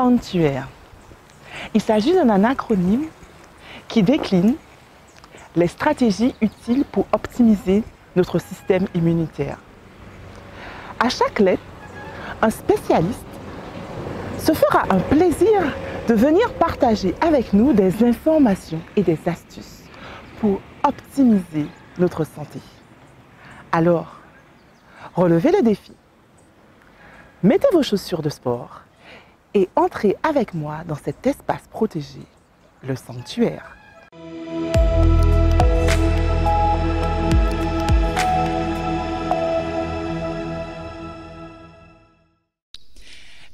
Sanctuaire. Il s'agit d'un acronyme qui décline les stratégies utiles pour optimiser notre système immunitaire. À chaque lettre, un spécialiste se fera un plaisir de venir partager avec nous des informations et des astuces pour optimiser notre santé. Alors, relevez le défi, mettez vos chaussures de sport et entrez avec moi dans cet espace protégé, le sanctuaire.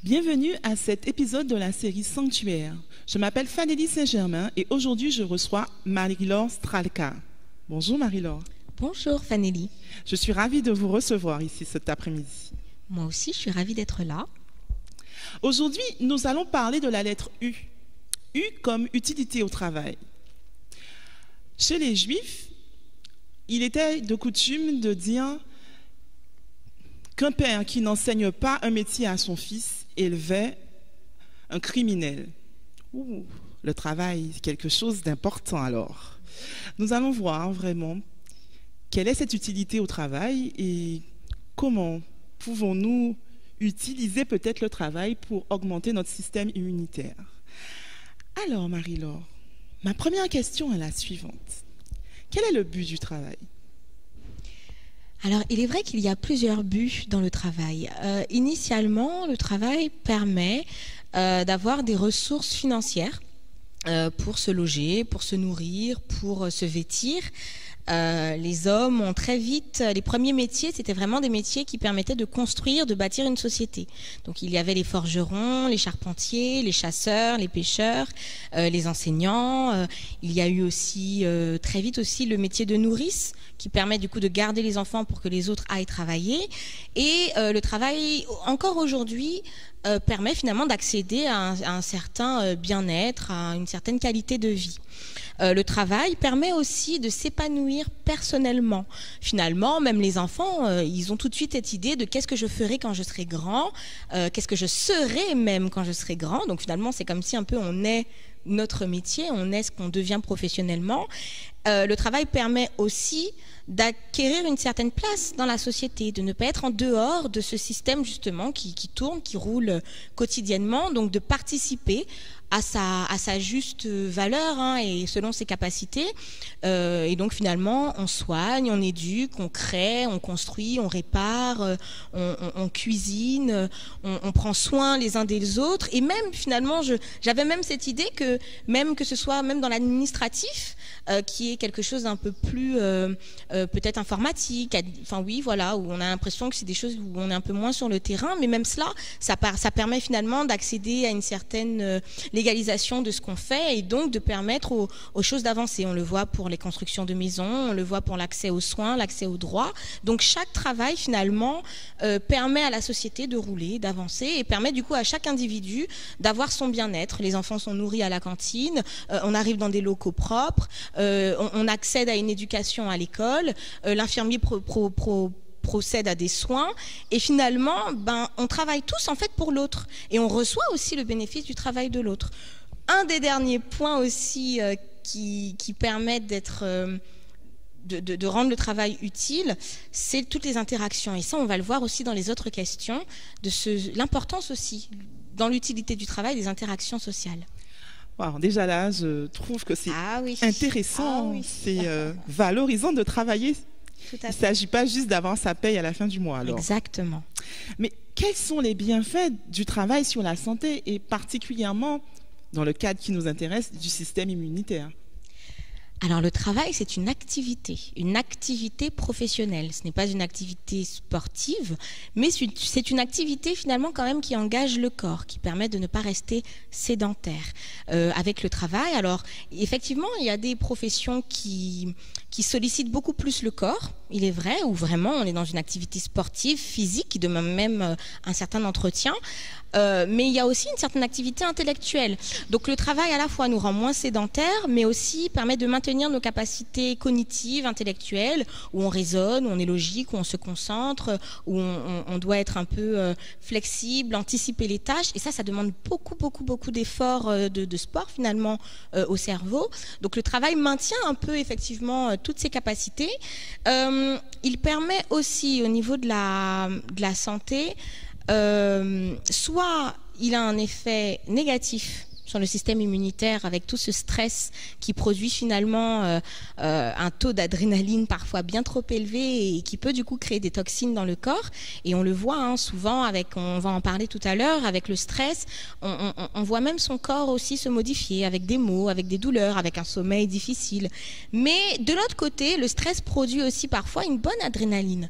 Bienvenue à cet épisode de la série Sanctuaire. Je m'appelle Fanélie Saint-Germain et aujourd'hui je reçois Marie-Laure Stralka. Bonjour Marie-Laure. Bonjour Fanélie. Je suis ravie de vous recevoir ici cet après-midi. Moi aussi, je suis ravie d'être là. Aujourd'hui, nous allons parler de la lettre U. U comme utilité au travail. Chez les Juifs, il était de coutume de dire qu'un père qui n'enseigne pas un métier à son fils élevait un criminel. Ouh, le travail, c'est quelque chose d'important alors. Nous allons voir vraiment quelle est cette utilité au travail et comment pouvons-nous utiliser peut-être le travail pour augmenter notre système immunitaire. Alors Marie-Laure, ma première question est la suivante. Quel est le but du travail ? Alors, il est vrai qu'il y a plusieurs buts dans le travail. Initialement, le travail permet d'avoir des ressources financières pour se loger, pour se nourrir, pour se vêtir. Les hommes ont très vite, les premiers métiers, c'était vraiment des métiers qui permettaient de construire, de bâtir une société. Donc il y avait les forgerons, les charpentiers, les chasseurs, les pêcheurs, les enseignants. Il y a eu aussi très vite aussi le métier de nourrice qui permet du coup de garder les enfants pour que les autres aillent travailler. Et le travail, encore aujourd'hui, permet finalement d'accéder à un certain bien-être, à une certaine qualité de vie. Le travail permet aussi de s'épanouir personnellement. Finalement, même les enfants, ils ont tout de suite cette idée de qu'est-ce que je ferai quand je serai grand, qu'est-ce que je serai même quand je serai grand. Donc finalement, c'est comme si un peu on est notre métier, on est ce qu'on devient professionnellement. Le travail permet aussi d'acquérir une certaine place dans la société, de ne pas être en dehors de ce système justement qui tourne, qui roule quotidiennement, donc de participer à sa juste valeur et selon ses capacités. Et donc finalement, on soigne, on éduque, on crée, on construit, on répare, on cuisine, on prend soin les uns des autres. Et même finalement, j'avais même cette idée que même que ce soit même dans l'administratif, qui est quelque chose d'un peu plus peut-être informatique, enfin oui, voilà, où on a l'impression que c'est des choses où on est un peu moins sur le terrain, mais même cela, ça permet finalement d'accéder à une certaine légalisation de ce qu'on fait et donc de permettre aux choses d'avancer. On le voit pour les constructions de maisons, on le voit pour l'accès aux soins, l'accès aux droits. Donc chaque travail finalement permet à la société de rouler, d'avancer et permet du coup à chaque individu d'avoir son bien-être. Les enfants sont nourris à la cantine, on arrive dans des locaux propres, on accède à une éducation à l'école, l'infirmier procède à des soins et finalement on travaille tous en fait pour l'autre et on reçoit aussi le bénéfice du travail de l'autre. Un des derniers points aussi qui permettent de rendre le travail utile, c'est toutes les interactions et ça on va le voir aussi dans les autres questions de l'importance aussi dans l'utilité du travail des interactions sociales. Wow, déjà là, je trouve que c'est intéressant, c'est valorisant de travailler. Il ne s'agit pas juste d'avoir sa paye à la fin du mois. Alors. Exactement. Mais quels sont les bienfaits du travail sur la santé et particulièrement, dans le cadre qui nous intéresse, du système immunitaire ? Alors le travail, c'est une activité professionnelle. Ce n'est pas une activité sportive, mais c'est une activité finalement quand même qui engage le corps, qui permet de ne pas rester sédentaire avec le travail. Alors effectivement, il y a des professions qui qui sollicite beaucoup plus le corps, il est vrai, où vraiment on est dans une activité sportive, physique, qui demande même un certain entretien. Mais il y a aussi une certaine activité intellectuelle. Donc le travail à la fois nous rend moins sédentaires, mais aussi permet de maintenir nos capacités cognitives, intellectuelles, où on raisonne, où on est logique, où on se concentre, où on doit être un peu flexible, anticiper les tâches. Et ça demande beaucoup d'efforts de sport finalement au cerveau. Donc le travail maintient un peu effectivement toutes ces capacités. Il permet aussi au niveau de la santé, soit il a un effet négatif sur le système immunitaire avec tout ce stress qui produit finalement un taux d'adrénaline parfois bien trop élevé et qui peut du coup créer des toxines dans le corps. Et on le voit souvent, on va en parler tout à l'heure, avec le stress, on voit même son corps aussi se modifier avec des maux, avec des douleurs, avec un sommeil difficile. Mais de l'autre côté, le stress produit aussi parfois une bonne adrénaline,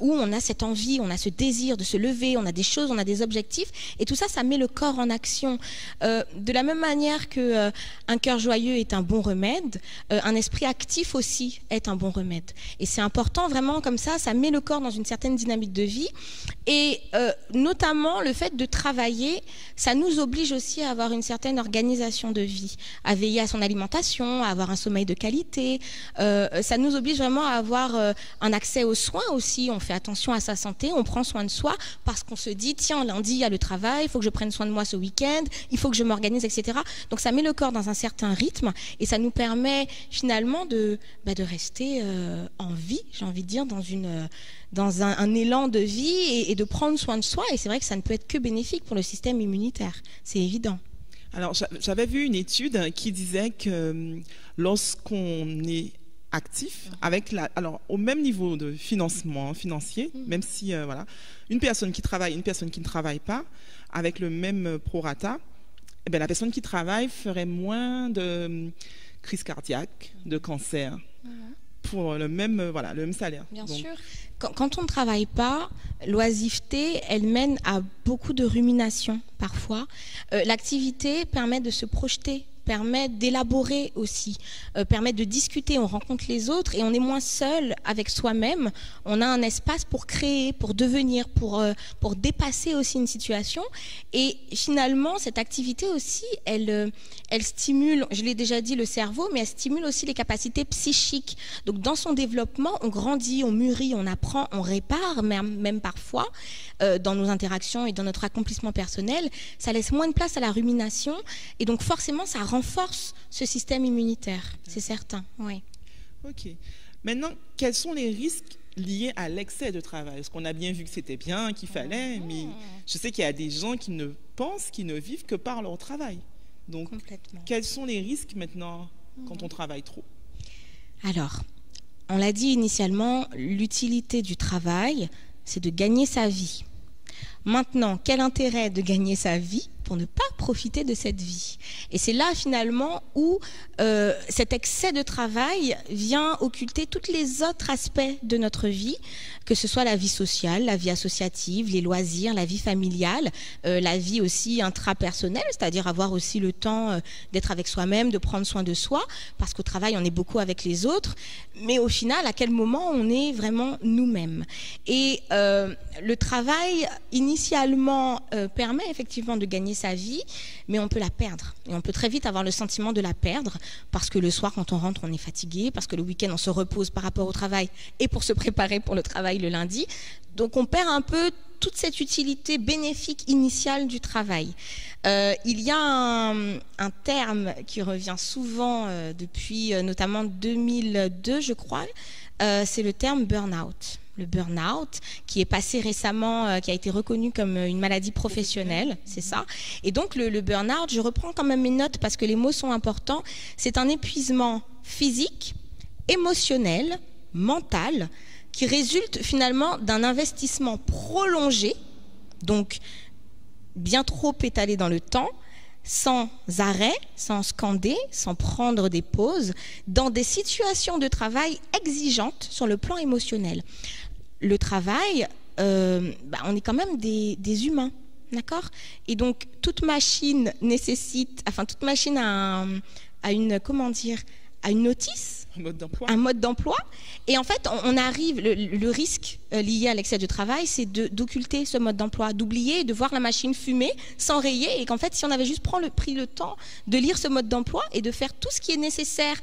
où on a cette envie, on a ce désir de se lever, on a des choses, on a des objectifs, et tout ça, ça met le corps en action. De la même manière que un cœur joyeux est un bon remède, un esprit actif aussi est un bon remède. Et c'est important vraiment comme ça met le corps dans une certaine dynamique de vie. Et notamment le fait de travailler, ça nous oblige aussi à avoir une certaine organisation de vie, à veiller à son alimentation, à avoir un sommeil de qualité. Ça nous oblige vraiment à avoir un accès aux soins aussi. On fait attention à sa santé, on prend soin de soi parce qu'on se dit, tiens, lundi, il y a le travail, il faut que je prenne soin de moi ce week-end, il faut que je m'organise, etc. Donc ça met le corps dans un certain rythme et ça nous permet finalement de rester en vie, j'ai envie de dire, dans un élan de vie et de prendre soin de soi. Et c'est vrai que ça ne peut être que bénéfique pour le système immunitaire, c'est évident. Alors, j'avais vu une étude qui disait que lorsqu'on est actif, alors au même niveau de financement financier, même si une personne qui travaille, une personne qui ne travaille pas, avec le même prorata, eh bien, la personne qui travaille ferait moins de crise cardiaque, de cancer, pour le même salaire. Bien sûr. Quand on ne travaille pas, l'oisiveté, elle mène à beaucoup de rumination parfois. L'activité permet de se projeter, permet d'élaborer aussi, permet de discuter, on rencontre les autres et on est moins seul avec soi-même. On a un espace pour créer, pour devenir, pour dépasser aussi une situation. Et finalement, cette activité aussi, elle stimule, je l'ai déjà dit, le cerveau, mais elle stimule aussi les capacités psychiques. Donc dans son développement, on grandit, on mûrit, on apprend, on répare, même parfois, dans nos interactions et dans notre accomplissement personnel. Ça laisse moins de place à la rumination et donc forcément, ça renforce ce système immunitaire, c'est certain. Oui. Ok. Maintenant, quels sont les risques liés à l'excès de travail? Parce qu'on a bien vu que c'était bien, qu'il fallait, mais je sais qu'il y a des gens qui ne vivent que par leur travail. Donc, quels sont les risques maintenant quand on travaille trop? Alors, on l'a dit initialement, l'utilité du travail, c'est de gagner sa vie. Maintenant, quel intérêt de gagner sa vie pour ne pas profiter de cette vie? Et c'est là finalement où cet excès de travail vient occulter tous les autres aspects de notre vie, que ce soit la vie sociale, la vie associative, les loisirs, la vie familiale, la vie aussi intrapersonnelle, c'est-à-dire avoir aussi le temps d'être avec soi-même, de prendre soin de soi, parce qu'au travail on est beaucoup avec les autres, mais au final à quel moment on est vraiment nous-mêmes? Et le travail initialement permet effectivement de gagner sa vie, mais on peut la perdre. Et on peut très vite avoir le sentiment de la perdre, parce que le soir, quand on rentre, on est fatigué, parce que le week-end, on se repose par rapport au travail et pour se préparer pour le travail le lundi. Donc, on perd un peu toute cette utilité bénéfique initiale du travail. Il y a un terme qui revient souvent depuis notamment 2002, je crois, c'est le terme burn-out. Le burn-out, qui est passé récemment, qui a été reconnu comme une maladie professionnelle, c'est ça. Et donc le burn-out, je reprends quand même mes notes parce que les mots sont importants, c'est un épuisement physique, émotionnel, mental, qui résulte finalement d'un investissement prolongé, donc bien trop étalé dans le temps, sans arrêt, sans scander, sans prendre des pauses, dans des situations de travail exigeantes sur le plan émotionnel. Le travail, on est quand même des humains, d'accord? Et donc toute machine a une, comment dire, a une notice, Un mode d'emploi. Et en fait, on arrive, le risque lié à l'excès de travail, c'est d'occulter ce mode d'emploi, d'oublier, de voir la machine fumer, s'enrayer, et qu'en fait, si on avait juste pris le temps de lire ce mode d'emploi et de faire tout ce qui est nécessaire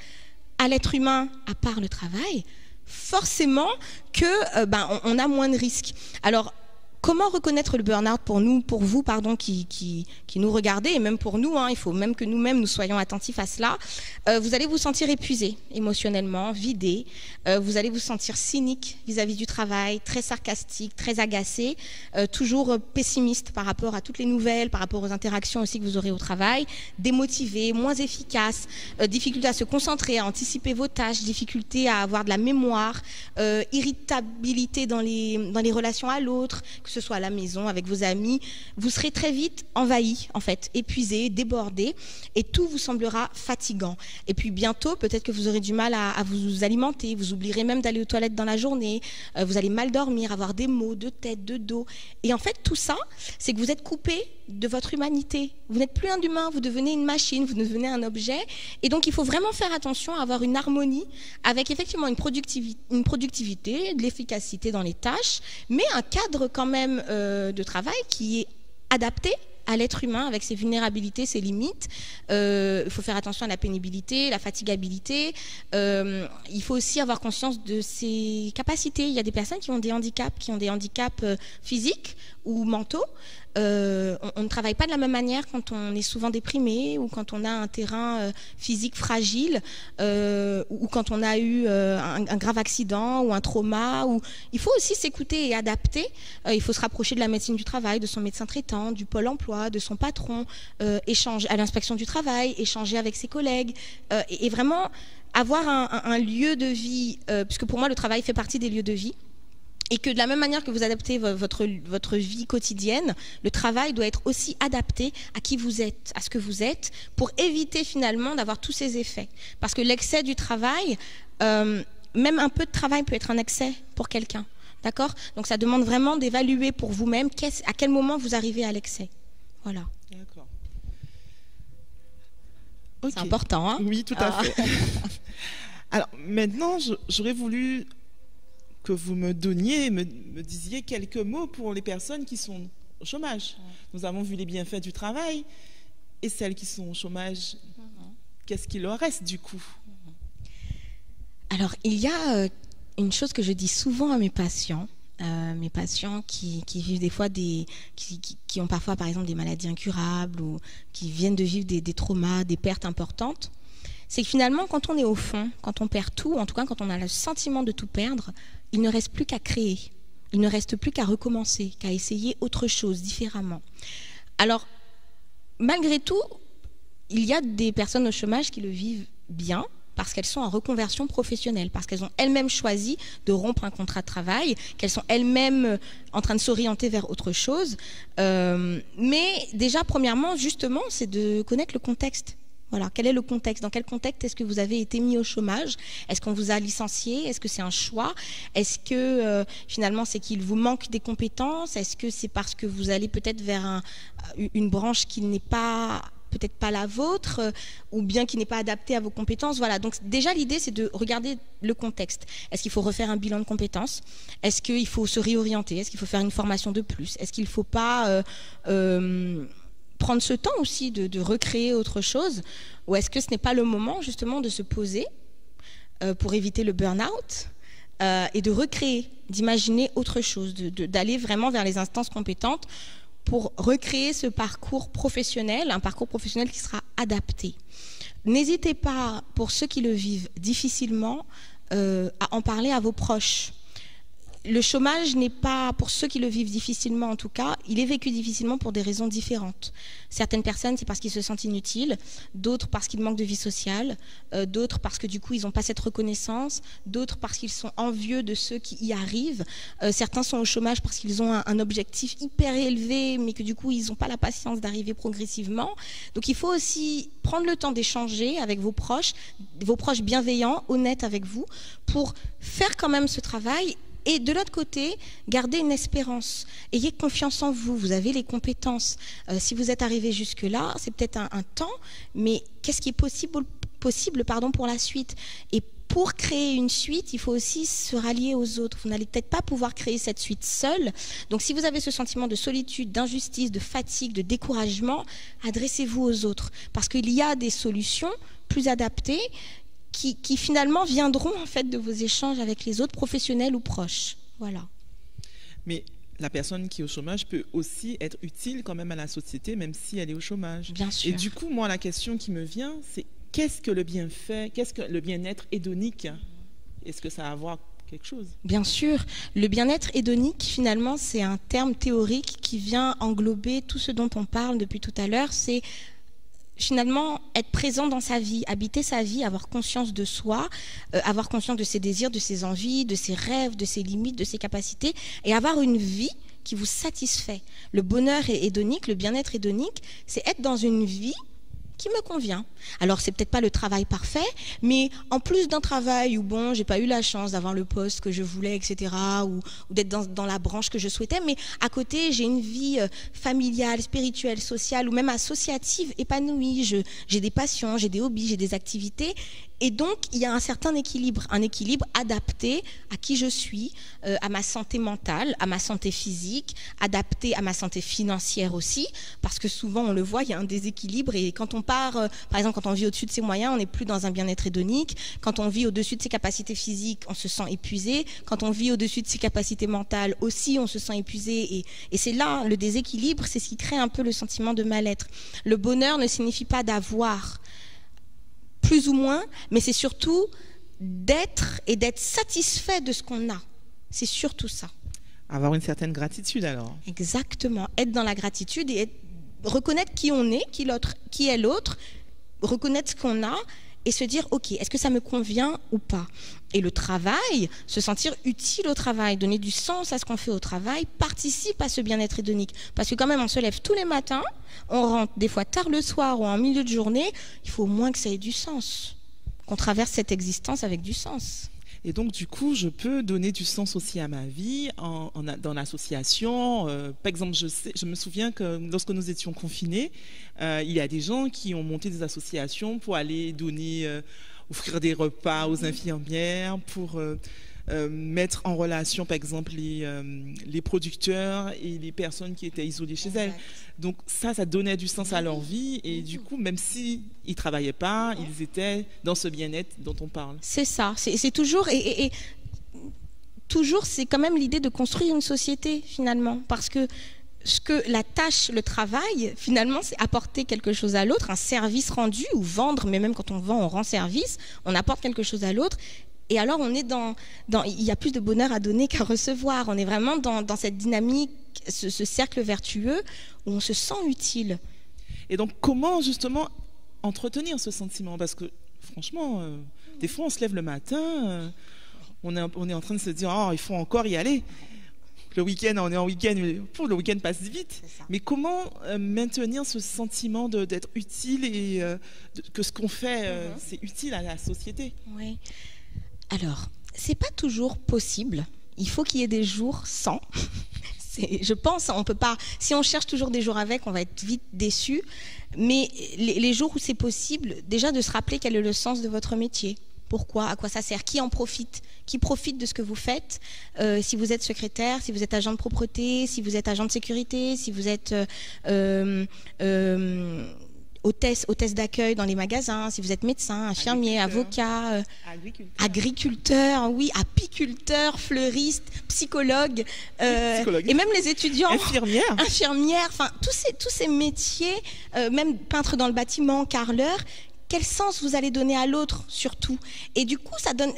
à l'être humain, à part le travail, forcément que on a moins de risques. Alors, comment reconnaître le burn-out pour vous, qui nous regardez, et même pour nous, il faut même que nous-mêmes nous soyons attentifs à cela. Vous allez vous sentir épuisé émotionnellement, vidé. Vous allez vous sentir cynique vis-à-vis du travail, très sarcastique, très agacé, toujours pessimiste par rapport à toutes les nouvelles, par rapport aux interactions aussi que vous aurez au travail, démotivé, moins efficace, difficulté à se concentrer, à anticiper vos tâches, difficulté à avoir de la mémoire, irritabilité dans les relations à l'autre, que ce soit à la maison, avec vos amis. Vous serez très vite envahi, en fait, épuisé, débordé, et tout vous semblera fatigant. Et puis bientôt, peut-être que vous aurez du mal à vous alimenter, vous oublierez même d'aller aux toilettes dans la journée, vous allez mal dormir, avoir des maux de tête, de dos. Et en fait, tout ça, c'est que vous êtes coupé de votre humanité. Vous n'êtes plus un humain, vous devenez une machine, vous devenez un objet. Et donc, il faut vraiment faire attention à avoir une harmonie avec effectivement une productivité, de l'efficacité dans les tâches, mais un cadre quand même de travail qui est adapté à l'être humain avec ses vulnérabilités, ses limites. Il faut faire attention à la pénibilité, la fatigabilité. Il faut aussi avoir conscience de ses capacités. Il y a des personnes qui ont des handicaps physiques ou mentaux. On ne travaille pas de la même manière quand on est souvent déprimé ou quand on a un terrain physique fragile ou quand on a eu un grave accident ou un trauma. Il faut aussi s'écouter et adapter. Il faut se rapprocher de la médecine du travail, de son médecin traitant, du pôle emploi, de son patron, échanger à l'inspection du travail, échanger avec ses collègues et vraiment avoir un lieu de vie, puisque pour moi le travail fait partie des lieux de vie. Et que de la même manière que vous adaptez votre vie quotidienne, le travail doit être aussi adapté à qui vous êtes, à ce que vous êtes, pour éviter finalement d'avoir tous ces effets. Parce que l'excès du travail, même un peu de travail peut être un excès pour quelqu'un. D'accord ? Donc ça demande vraiment d'évaluer pour vous-même à quel moment vous arrivez à l'excès. Voilà. D'accord. Okay. C'est important, hein ? Oui, tout à fait. Alors maintenant, j'aurais voulu que vous me disiez quelques mots pour les personnes qui sont au chômage. Nous avons vu les bienfaits du travail, et celles qui sont au chômage, qu'est-ce qu'il leur reste du coup ? Alors, il y a une chose que je dis souvent à mes patients qui vivent des fois qui ont parfois par exemple des maladies incurables ou qui viennent de vivre des traumas, des pertes importantes. C'est que finalement, quand on est au fond, quand on perd tout, en tout cas quand on a le sentiment de tout perdre, il ne reste plus qu'à créer. Il ne reste plus qu'à recommencer, qu'à essayer autre chose, différemment. Alors, malgré tout, il y a des personnes au chômage qui le vivent bien parce qu'elles sont en reconversion professionnelle, parce qu'elles ont elles-mêmes choisi de rompre un contrat de travail, qu'elles sont elles-mêmes en train de s'orienter vers autre chose. Mais déjà, premièrement, justement, c'est de connaître le contexte. Voilà, quel est le contexte ? Dans quel contexte est-ce que vous avez été mis au chômage ? Est-ce qu'on vous a licencié ? Est-ce que c'est un choix ? Est-ce que finalement c'est qu'il vous manque des compétences ? Est-ce que c'est parce que vous allez peut-être vers une branche qui n'est pas peut-être pas la vôtre ou bien qui n'est pas adaptée à vos compétences ? Voilà, donc déjà l'idée c'est de regarder le contexte. Est-ce qu'il faut refaire un bilan de compétences ? Est-ce qu'il faut se réorienter ? Est-ce qu'il faut faire une formation de plus ? Est-ce qu'il ne faut pas prendre ce temps aussi de recréer autre chose, ou est-ce que ce n'est pas le moment justement de se poser pour éviter le burn-out et de recréer, d'imaginer autre chose, d'aller vraiment vers les instances compétentes pour recréer ce parcours professionnel, un parcours professionnel qui sera adapté. N'hésitez pas, pour ceux qui le vivent difficilement, à en parler à vos proches. Le chômage n'est pas, pour ceux qui le vivent difficilement en tout cas, il est vécu difficilement pour des raisons différentes. Certaines personnes, c'est parce qu'ils se sentent inutiles, d'autres parce qu'ils manquent de vie sociale, d'autres parce que du coup ils n'ont pas cette reconnaissance, d'autres parce qu'ils sont envieux de ceux qui y arrivent. Certains sont au chômage parce qu'ils ont un objectif hyper élevé, mais que du coup ils n'ont pas la patience d'arriver progressivement. Donc il faut aussi prendre le temps d'échanger avec vos proches bienveillants, honnêtes avec vous, pour faire quand même ce travail. Et de l'autre côté, gardez une espérance. Ayez confiance en vous, vous avez les compétences. Si vous êtes arrivé jusque-là, c'est peut-être un temps, mais qu'est-ce qui est possible pour la suite ? Et pour créer une suite, il faut aussi se rallier aux autres. Vous n'allez peut-être pas pouvoir créer cette suite seule. Donc si vous avez ce sentiment de solitude, d'injustice, de fatigue, de découragement, adressez-vous aux autres. Parce qu'il y a des solutions plus adaptées qui finalement viendront en fait de vos échanges avec les autres, professionnels ou proches. Voilà. Mais la personne qui est au chômage peut aussi être utile quand même à la société, même si elle est au chômage. Bien sûr. Et du coup, moi, la question qui me vient, c'est qu'est-ce que le bienfait, qu'est-ce que le bien-être hédonique? Est-ce que ça a à voir quelque chose? Bien sûr. Le bien-être hédonique, finalement, c'est un terme théorique qui vient englober tout ce dont on parle depuis tout à l'heure. C'est finalement être présent dans sa vie, habiter sa vie, avoir conscience de soi, avoir conscience de ses désirs, de ses envies, de ses rêves, de ses limites, de ses capacités, et avoir une vie qui vous satisfait. Le bonheur hédonique, le bien-être hédonique, c'est être dans une vie qui me convient. Alors, c'est peut-être pas le travail parfait, mais en plus d'un travail où, bon, j'ai pas eu la chance d'avoir le poste que je voulais, etc., ou d'être dans la branche que je souhaitais, mais à côté, j'ai une vie familiale, spirituelle, sociale, ou même associative, épanouie. J'ai des passions, j'ai des hobbies, j'ai des activités, et donc, il y a un certain équilibre adapté à qui je suis, à ma santé mentale, à ma santé physique, adapté à ma santé financière aussi, parce que souvent, on le voit, il y a un déséquilibre, et quand on part, par exemple, quand on vit au-dessus de ses moyens, on n'est plus dans un bien-être hédonique. Quand on vit au-dessus de ses capacités physiques, on se sent épuisé. Quand on vit au-dessus de ses capacités mentales aussi, on se sent épuisé. Et c'est là, le déséquilibre, c'est ce qui crée un peu le sentiment de mal-être. Le bonheur ne signifie pas d'avoir plus ou moins, mais c'est surtout d'être et d'être satisfait de ce qu'on a. C'est surtout ça. Avoir une certaine gratitude alors. Exactement. Être dans la gratitude et reconnaître qui on est, qui est l'autre, reconnaître ce qu'on a et se dire, ok, est-ce que ça me convient ou pas? Et le travail, se sentir utile au travail, donner du sens à ce qu'on fait au travail, participe à ce bien-être hédonique. Parce que quand même, on se lève tous les matins, on rentre des fois tard le soir ou en milieu de journée, il faut au moins que ça ait du sens, qu'on traverse cette existence avec du sens. Et donc, du coup, je peux donner du sens aussi à ma vie dans l'association. Par exemple, je me souviens que lorsque nous étions confinés, il y a des gens qui ont monté des associations pour aller offrir des repas aux infirmières, pour mettre en relation, par exemple, les producteurs et les personnes qui étaient isolées chez elles. Donc ça donnait du sens à leur vie et du coup, même s'ils ne travaillaient pas, ils étaient dans ce bien-être dont on parle. C'est ça, c'est toujours... Et toujours, c'est quand même l'idée de construire une société, finalement, parce que la tâche, le travail, finalement, c'est apporter quelque chose à l'autre, un service rendu, ou vendre, mais même quand on vend, on rend service, on apporte quelque chose à l'autre. Et alors, on est il y a plus de bonheur à donner qu'à recevoir. On est vraiment dans cette dynamique, ce cercle vertueux où on se sent utile. Et donc, comment justement entretenir ce sentiment? Parce que, franchement, des fois, on se lève le matin, on est en train de se dire, oh, il faut encore y aller. Le week-end, on est en week-end, le week-end passe vite. Mais comment maintenir ce sentiment d'être utile et que ce qu'on fait, c'est utile à la société? Oui. Alors, c'est pas toujours possible. Il faut qu'il y ait des jours sans. Je pense, on peut pas. Si on cherche toujours des jours avec, on va être vite déçu. Mais les jours où c'est possible, déjà de se rappeler quel est le sens de votre métier. Pourquoi? À quoi ça sert? Qui en profite? Qui profite de ce que vous faites? Si vous êtes secrétaire, si vous êtes agent de propreté, si vous êtes agent de sécurité, si vous êtes hôtesse d'accueil dans les magasins, si vous êtes médecin, infirmier, avocat, agriculteur, oui, apiculteur, fleuriste, psychologue, et même les étudiants, infirmière, enfin tous ces métiers, même peintre dans le bâtiment, carreleur. Quel sens vous allez donner à l'autre surtout? Et du coup,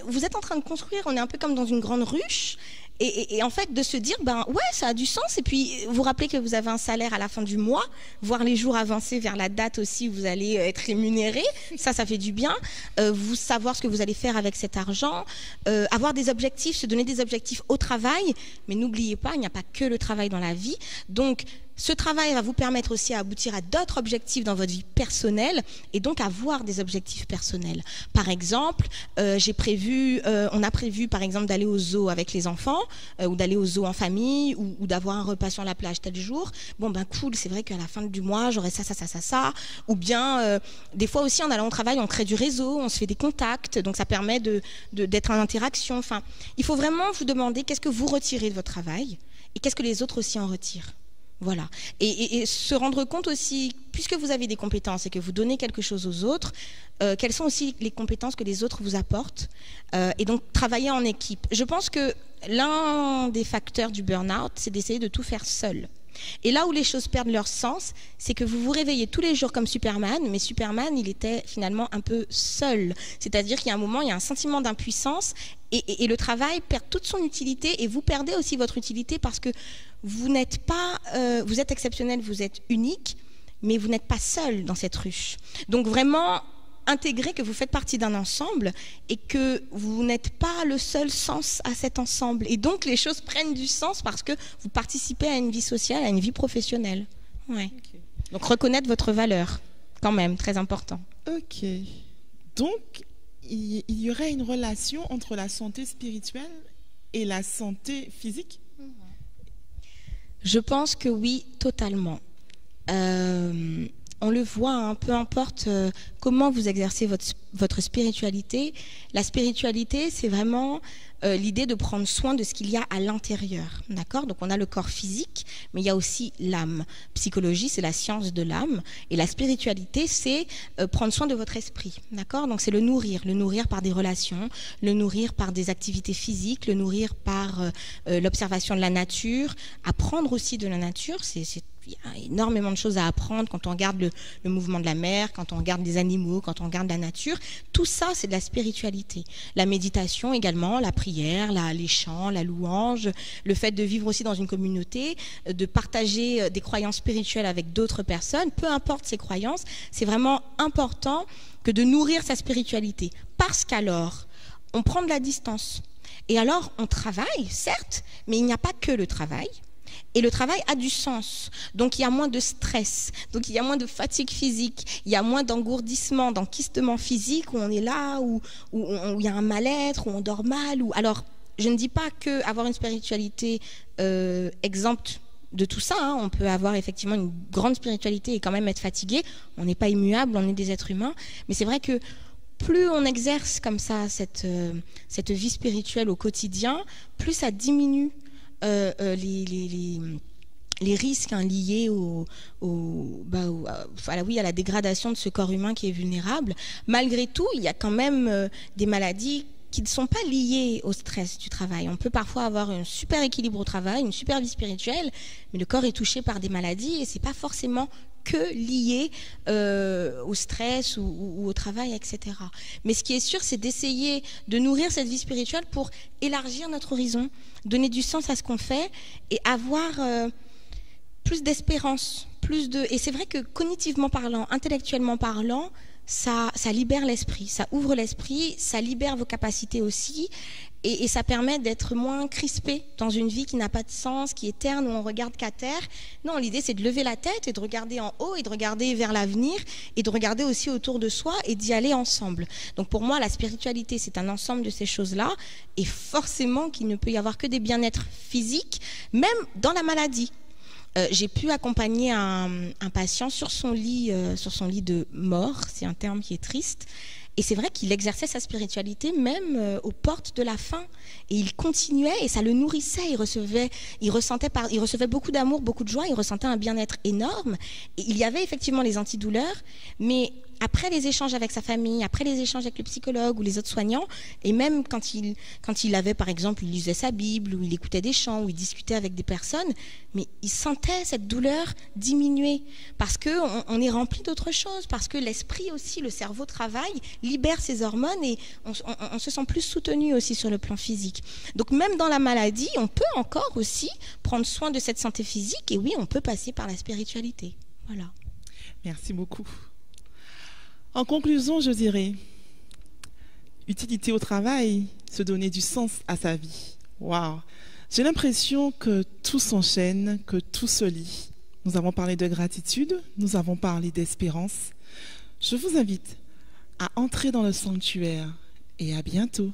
vous êtes en train de construire, on est un peu comme dans une grande ruche. Et en fait, de se dire, ouais, ça a du sens. Et puis, vous rappelez que vous avez un salaire à la fin du mois, voir les jours avancer vers la date aussi où vous allez être rémunéré. Ça fait du bien. Vous savoir ce que vous allez faire avec cet argent. Avoir des objectifs, se donner des objectifs au travail. Mais n'oubliez pas, il n'y a pas que le travail dans la vie. Donc, Ce travail va vous permettre aussi à aboutir à d'autres objectifs dans votre vie personnelle et donc avoir des objectifs personnels. Par exemple, on a prévu par exemple d'aller au zoo avec les enfants ou d'aller au zoo en famille ou d'avoir un repas sur la plage tel jour. Bon ben cool, c'est vrai qu'à la fin du mois, j'aurai ça. Ou bien des fois aussi en allant au travail, on crée du réseau, on se fait des contacts, donc ça permet d'être en interaction. Enfin, il faut vraiment vous demander qu'est-ce que vous retirez de votre travail et qu'est-ce que les autres aussi en retirent. Voilà. Et se rendre compte aussi, puisque vous avez des compétences et que vous donnez quelque chose aux autres, quelles sont aussi les compétences que les autres vous apportent, et donc travailler en équipe. Je pense que l'un des facteurs du burn-out, c'est d'essayer de tout faire seul. Et là où les choses perdent leur sens, c'est que vous vous réveillez tous les jours comme Superman, mais Superman, il était finalement un peu seul. C'est-à-dire qu'il y a un moment, il y a un sentiment d'impuissance et le travail perd toute son utilité et vous perdez aussi votre utilité parce que vous n'êtes pas, vous êtes exceptionnel, vous êtes unique, mais vous n'êtes pas seul dans cette ruche. Donc vraiment, intégrer que vous faites partie d'un ensemble et que vous n'êtes pas le seul sens à cet ensemble. Et donc, les choses prennent du sens parce que vous participez à une vie sociale, à une vie professionnelle. Ouais. Okay. Donc, reconnaître votre valeur, quand même, très important. Ok. Donc, il y aurait une relation entre la santé spirituelle et la santé physique? Je pense que oui, totalement. On le voit, hein, peu importe comment vous exercez votre spiritualité, la spiritualité, c'est vraiment l'idée de prendre soin de ce qu'il y a à l'intérieur. D'accord ? Donc on a le corps physique, mais il y a aussi l'âme. Psychologie, c'est la science de l'âme. Et la spiritualité, c'est prendre soin de votre esprit. D'accord ? Donc c'est le nourrir par des relations, le nourrir par des activités physiques, le nourrir par l'observation de la nature, apprendre aussi de la nature, il y a énormément de choses à apprendre quand on regarde le mouvement de la mer, quand on regarde les animaux, quand on regarde la nature. Tout ça, c'est de la spiritualité. La méditation également, la prière, les chants, la louange, le fait de vivre aussi dans une communauté, de partager des croyances spirituelles avec d'autres personnes, peu importe ces croyances, c'est vraiment important que de nourrir sa spiritualité. Parce qu'alors, on prend de la distance. Et alors, on travaille, certes, mais il n'y a pas que le travail. Et le travail a du sens. Donc, il y a moins de stress. Donc, il y a moins de fatigue physique. Il y a moins d'engourdissement, d'enquistement physique où on est là, où il y a un mal-être, où on dort mal. Alors, je ne dis pas qu'avoir une spiritualité exempte de tout ça. Hein. On peut avoir effectivement une grande spiritualité et quand même être fatigué. On n'est pas immuable, on est des êtres humains. Mais c'est vrai que plus on exerce comme ça cette vie spirituelle au quotidien, plus ça diminue les risques liés à la dégradation de ce corps humain qui est vulnérable. Malgré tout, il y a quand même des maladies qui ne sont pas liées au stress du travail. On peut parfois avoir un super équilibre au travail, une super vie spirituelle, mais le corps est touché par des maladies et c'est pas forcément que lié au stress ou au travail, etc. Mais ce qui est sûr, c'est d'essayer de nourrir cette vie spirituelle pour élargir notre horizon, donner du sens à ce qu'on fait et avoir plus d'espérance, et c'est vrai que cognitivement parlant, intellectuellement parlant, ça libère l'esprit, ça ouvre l'esprit, ça libère vos capacités aussi, et ça permet d'être moins crispé dans une vie qui n'a pas de sens, qui est terne, où on regarde qu'à terre. Non, l'idée c'est de lever la tête et de regarder en haut et de regarder vers l'avenir et de regarder aussi autour de soi et d'y aller ensemble. Donc pour moi, la spiritualité, c'est un ensemble de ces choses-là, et forcément qu'il ne peut y avoir que des bien-être physiques, même dans la maladie. J'ai pu accompagner un patient sur son lit de mort, c'est un terme qui est triste, et c'est vrai qu'il exerçait sa spiritualité même aux portes de la fin, et il continuait et ça le nourrissait, il recevait beaucoup d'amour, beaucoup de joie, il ressentait un bien-être énorme, et il y avait effectivement les antidouleurs, mais après les échanges avec sa famille, après les échanges avec le psychologue ou les autres soignants, et même quand il avait, par exemple, il lisait sa Bible, ou il écoutait des chants, ou il discutait avec des personnes, mais il sentait cette douleur diminuer, parce qu'on est rempli d'autres choses, parce que l'esprit aussi, le cerveau travaille, libère ses hormones, et on se sent plus soutenu aussi sur le plan physique. Donc même dans la maladie, on peut encore aussi prendre soin de cette santé physique, et oui, on peut passer par la spiritualité. Voilà. Merci beaucoup. En conclusion, je dirais, utilité au travail, se donner du sens à sa vie. Waouh! J'ai l'impression que tout s'enchaîne, que tout se lie. nous avons parlé de gratitude, nous avons parlé d'espérance. Je vous invite à entrer dans le sanctuaire et à bientôt.